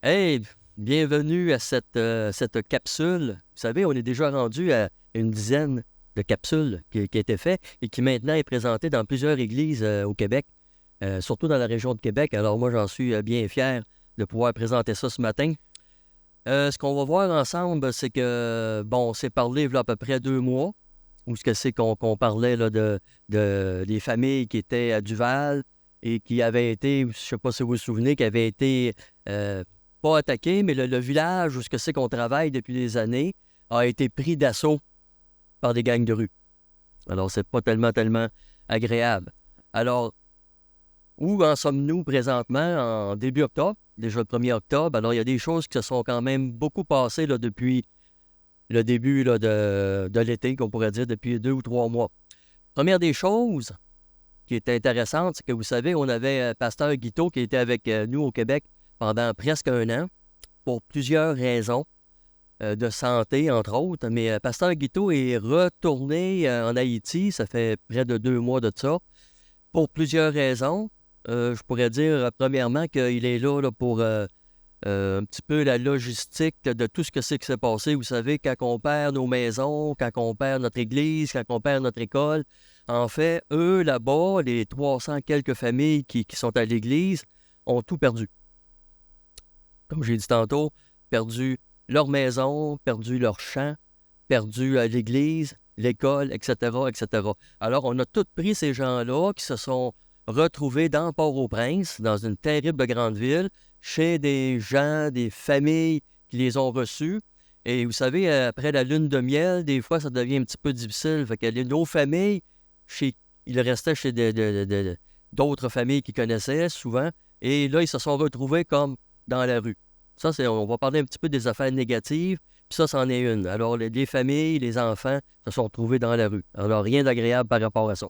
Hey, bienvenue à cette capsule. Vous savez, on est déjà rendu à une dizaine de capsules qui a été faites et qui maintenant est présentée dans plusieurs églises au Québec, surtout dans la région de Québec. Alors moi, j'en suis bien fier de pouvoir présenter ça ce matin. Ce qu'on va voir ensemble, c'est que, bon, on s'est parlé il y a à peu près 2 mois, où ce que c'est qu'on parlait là, des familles qui étaient à Duval et qui avaient été, je ne sais pas si vous vous souvenez, qui avaient été pas attaquées, mais le village où ce que c'est qu'on travaille depuis des années a été pris d'assaut par des gangs de rue. Alors, c'est pas tellement agréable. Alors, où en sommes-nous présentement en début octobre, déjà le 1er octobre? Alors, il y a des choses qui se sont quand même beaucoup passées là, depuis le début là, de l'été, qu'on pourrait dire, depuis 2 ou 3 mois. Première des choses qui est intéressante, c'est que vous savez, on avait Pasteur Guiteau qui était avec nous au Québec pendant presque un an pour plusieurs raisons de santé, entre autres. Mais Pasteur Guiteau est retourné en Haïti, ça fait près de 2 mois de ça, pour plusieurs raisons. Je pourrais dire, premièrement, qu'il est là pour un petit peu la logistique de tout ce que c'est qui s'est passé. Vous savez, quand on perd nos maisons, quand on perd notre église, quand on perd notre école, en fait, eux, là-bas, les 300 quelques familles qui sont à l'église, ont tout perdu. Comme j'ai dit tantôt, perdu leur maison, perdu leur champ, perdu l'église, l'école, etc., etc. Alors, on a tous pris ces gens-là qui se sont retrouvés dans Port-au-Prince, dans une terrible grande ville, chez des gens, des familles qui les ont reçus. Et vous savez, après la lune de miel, des fois, ça devient un petit peu difficile. Fait que nos familles, ils restaient chez d'autres familles qu'ils connaissaient souvent. Et là, ils se sont retrouvés comme dans la rue. Ça, on va parler un petit peu des affaires négatives. Puis ça, c'en est une. Alors, les familles, les enfants se sont retrouvés dans la rue. Alors, rien d'agréable par rapport à ça.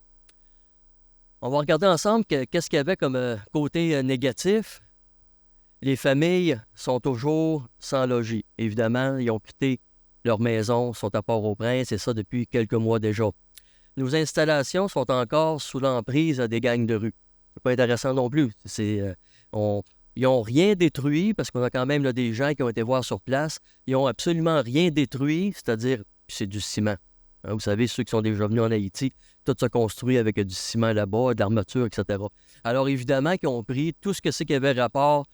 On va regarder ensemble qu'est-ce qu'il y avait comme côté négatif. Les familles sont toujours sans logis. Évidemment, ils ont quitté leur maison, sont à Port-au-Prince, et ça depuis quelques mois déjà. Nos installations sont encore sous l'emprise des gangs de rue. C'est pas intéressant non plus. Ils n'ont rien détruit, parce qu'on a quand même là, des gens qui ont été voir sur place. Ils n'ont absolument rien détruit, c'est-à-dire, c'est du ciment. Hein, vous savez, ceux qui sont déjà venus en Haïti, tout se construit avec du ciment là-bas, de l'armature, etc. Alors, évidemment, qu'ils ont pris tout ce que c'est qu'il y avait rapport,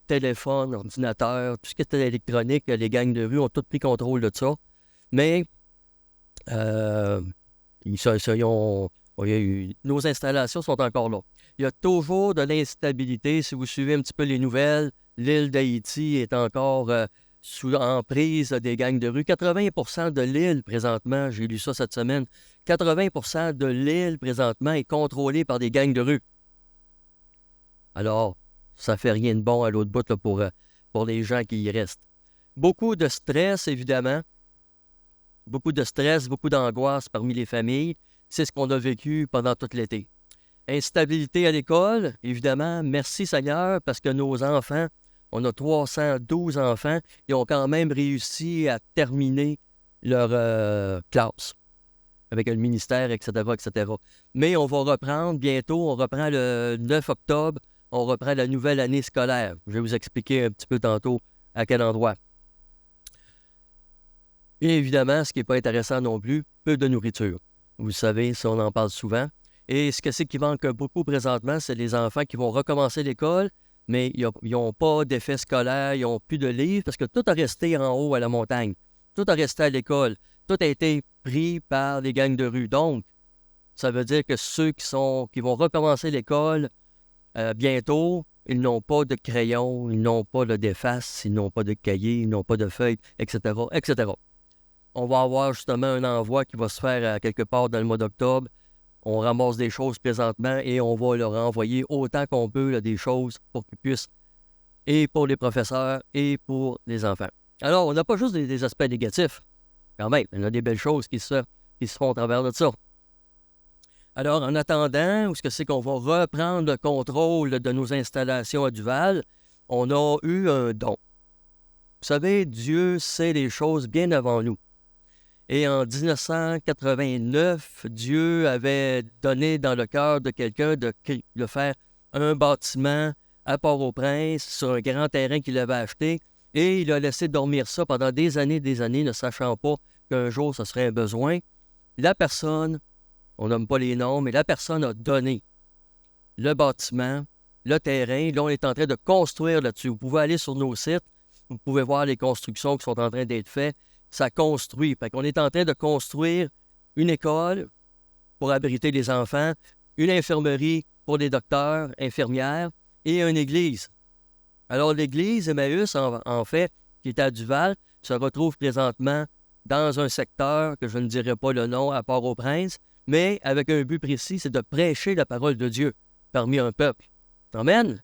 téléphone, ordinateur, tout ce qui était électronique, les gangs de rue ont tout pris contrôle de ça. Mais, nos installations sont encore là. Il y a toujours de l'instabilité. Si vous suivez un petit peu les nouvelles, l'île d'Haïti est encore sous emprise des gangs de rue. 80% de l'île présentement, j'ai lu ça cette semaine, 80% de l'île présentement est contrôlée par des gangs de rue. Alors, ça fait rien de bon à l'autre bout là, pour les gens qui y restent. Beaucoup de stress, évidemment. Beaucoup de stress, beaucoup d'angoisse parmi les familles. C'est ce qu'on a vécu pendant tout l'été. Instabilité à l'école, évidemment. Merci Seigneur, parce que nos enfants, on a 312 enfants, ils ont quand même réussi à terminer leur classe avec le ministère, etc., etc. Mais on va reprendre bientôt, on reprend le 9 octobre, on reprend la nouvelle année scolaire. Je vais vous expliquer un petit peu tantôt à quel endroit. Et évidemment, ce qui n'est pas intéressant non plus, peu de nourriture. Vous savez, ça, on en parle souvent. Et ce que c'est qui manque beaucoup présentement, c'est les enfants qui vont recommencer l'école, mais ils n'ont pas d'effet scolaire, ils n'ont plus de livres, parce que tout a resté en haut à la montagne. Tout a resté à l'école. Tout a été pris par les gangs de rue. Donc, ça veut dire que ceux qui vont recommencer l'école bientôt, ils n'ont pas de crayon, ils n'ont pas d'efface, ils n'ont pas de cahier, ils n'ont pas de feuilles, etc., etc. On va avoir justement un envoi qui va se faire quelque part dans le mois d'octobre. On ramasse des choses présentement et on va leur envoyer autant qu'on peut là, des choses pour qu'ils puissent, et pour les professeurs et pour les enfants. Alors, on n'a pas juste des aspects négatifs. Quand même, il y a des belles choses qui se font au travers de ça. Alors, en attendant, où est-ce que c'est qu'on va reprendre le contrôle de nos installations à Duval, on a eu un don. Vous savez, Dieu sait les choses bien avant nous. Et en 1989, Dieu avait donné dans le cœur de quelqu'un de faire un bâtiment à Port-au-Prince, sur un grand terrain qu'il avait acheté, et il a laissé dormir ça pendant des années, ne sachant pas qu'un jour, ce serait un besoin. La personne, on nomme pas les noms, mais la personne a donné le bâtiment, le terrain. Là, on est en train de construire là-dessus. Vous pouvez aller sur nos sites, vous pouvez voir les constructions qui sont en train d'être faites. Ça construit. Fait qu'on est en train de construire une école pour abriter les enfants, une infirmerie pour les docteurs, infirmières et une église. Alors, l'église Emmaüs, en fait, qui est à Duval, se retrouve présentement dans un secteur que je ne dirai pas le nom à Port-au-Prince, mais avec un but précis, c'est de prêcher la parole de Dieu parmi un peuple. Amen?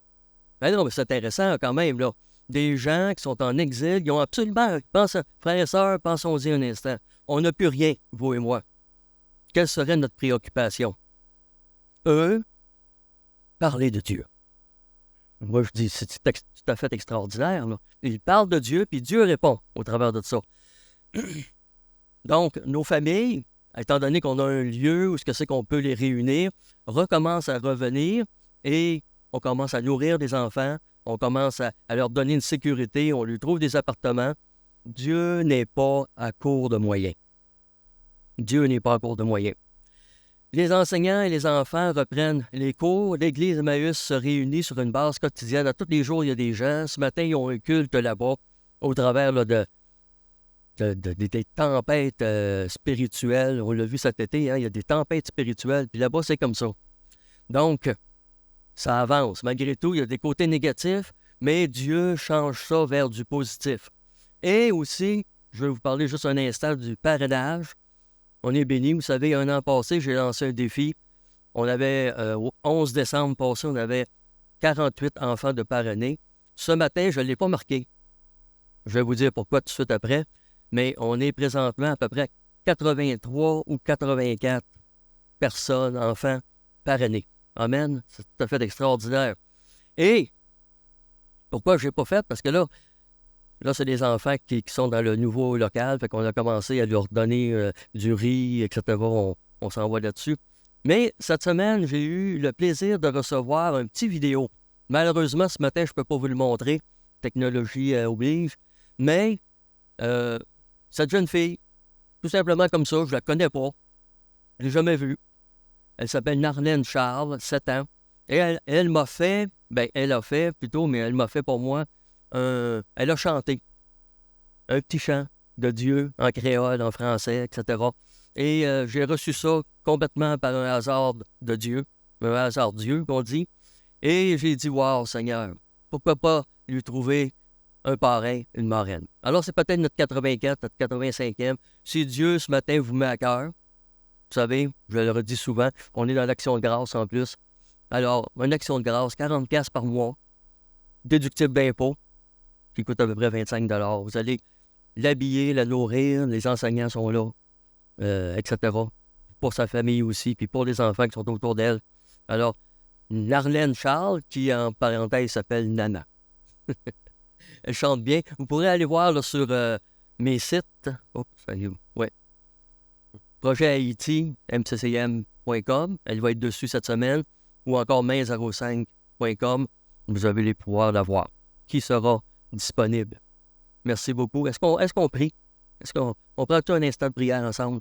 Ben non, mais c'est intéressant quand même, là. Des gens qui sont en exil, ils ont absolument... Frères et sœurs, pensons-y un instant. On n'a plus rien, vous et moi. Quelle serait notre préoccupation? Eux, parler de Dieu. Moi, je dis, c'est tout à fait extraordinaire, là. Ils parlent de Dieu, puis Dieu répond au travers de ça. Donc, nos familles, étant donné qu'on a un lieu où c'est qu'on peut les réunir, recommencent à revenir et on commence à nourrir des enfants, on commence à leur donner une sécurité, on lui trouve des appartements. Dieu n'est pas à court de moyens. Dieu n'est pas à court de moyens. Les enseignants et les enfants reprennent les cours. L'Église Emmaüs se réunit sur une base quotidienne. À tous les jours, il y a des gens. Ce matin, ils ont un culte là-bas au travers là, des tempêtes spirituelles. On l'a vu cet été, hein, il y a des tempêtes spirituelles. Puis là-bas, c'est comme ça. Donc, ça avance. Malgré tout, il y a des côtés négatifs, mais Dieu change ça vers du positif. Et aussi, je vais vous parler juste un instant du parrainage. On est béni. Vous savez, un an passé, j'ai lancé un défi. On avait, au 11 décembre passé, on avait 48 enfants de parrainés. Ce matin, je ne l'ai pas marqué. Je vais vous dire pourquoi tout de suite après. Mais on est présentement à peu près 83 ou 84 personnes, enfants, parrainés. Amen. C'est tout à fait extraordinaire. Et pourquoi je n'ai pas fait? Parce que là, c'est des enfants qui sont dans le nouveau local. Fait qu'on a commencé à leur donner du riz, etc. On s'en va là-dessus. Mais cette semaine, j'ai eu le plaisir de recevoir un petit vidéo. Malheureusement, ce matin, je ne peux pas vous le montrer. Technologie oblige. Mais cette jeune fille, tout simplement comme ça, je ne la connais pas. Je ne l'ai jamais vue. Elle s'appelle Narlène Charles, 7 ans. Et elle m'a fait, elle a fait plutôt, mais elle m'a fait pour moi, elle a chanté un petit chant de Dieu en créole, en français, etc. Et j'ai reçu ça complètement par un hasard de Dieu, un hasard Dieu qu'on dit. Et j'ai dit, wow, Seigneur, pourquoi pas lui trouver un parrain, une marraine. Alors, c'est peut-être notre 84, notre 85e. Si Dieu, ce matin, vous met à cœur, vous savez, je le redis souvent, on est dans l'action de grâce en plus. Alors, une action de grâce, 40$ par mois, déductible d'impôt, qui coûte à peu près 25$. Vous allez l'habiller, la nourrir, les enseignants sont là, etc. Pour sa famille aussi, puis pour les enfants qui sont autour d'elle. Alors, Narlène Charles, qui en parenthèse s'appelle Nana. Elle chante bien. Vous pourrez aller voir là, sur mes sites. Oups, ouais. Projet Haïti, mccm.com. Elle va être dessus cette semaine. Ou encore main05.com. Vous avez les pouvoirs d'avoir. Qui sera disponible. Merci beaucoup. Est-ce qu'on prie? Est-ce qu'on prend tout un instant de prière ensemble?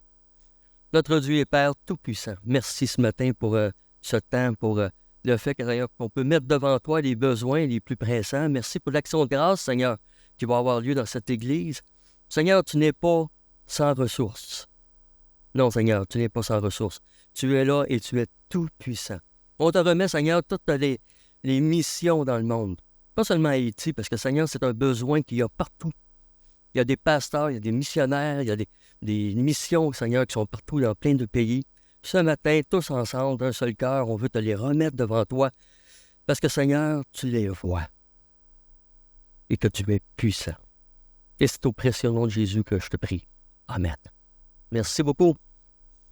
Notre Dieu et Père Tout-Puissant, merci ce matin pour ce temps, pour le fait qu'on peut mettre devant toi les besoins les plus pressants. Merci pour l'action de grâce, Seigneur, qui va avoir lieu dans cette Église. Seigneur, tu n'es pas sans ressources. Non, Seigneur, tu n'es pas sans ressources. Tu es là et tu es tout-puissant. On te remet, Seigneur, toutes les missions dans le monde. Pas seulement à Haïti, parce que, Seigneur, c'est un besoin qu'il y a partout. Il y a des pasteurs, il y a des missionnaires, il y a des missions, Seigneur, qui sont partout dans plein de pays. Ce matin, tous ensemble, d'un seul cœur, on veut te les remettre devant toi, parce que, Seigneur, tu les vois et que tu es puissant. Et c'est au précieux nom de Jésus que je te prie. Amen. Merci beaucoup.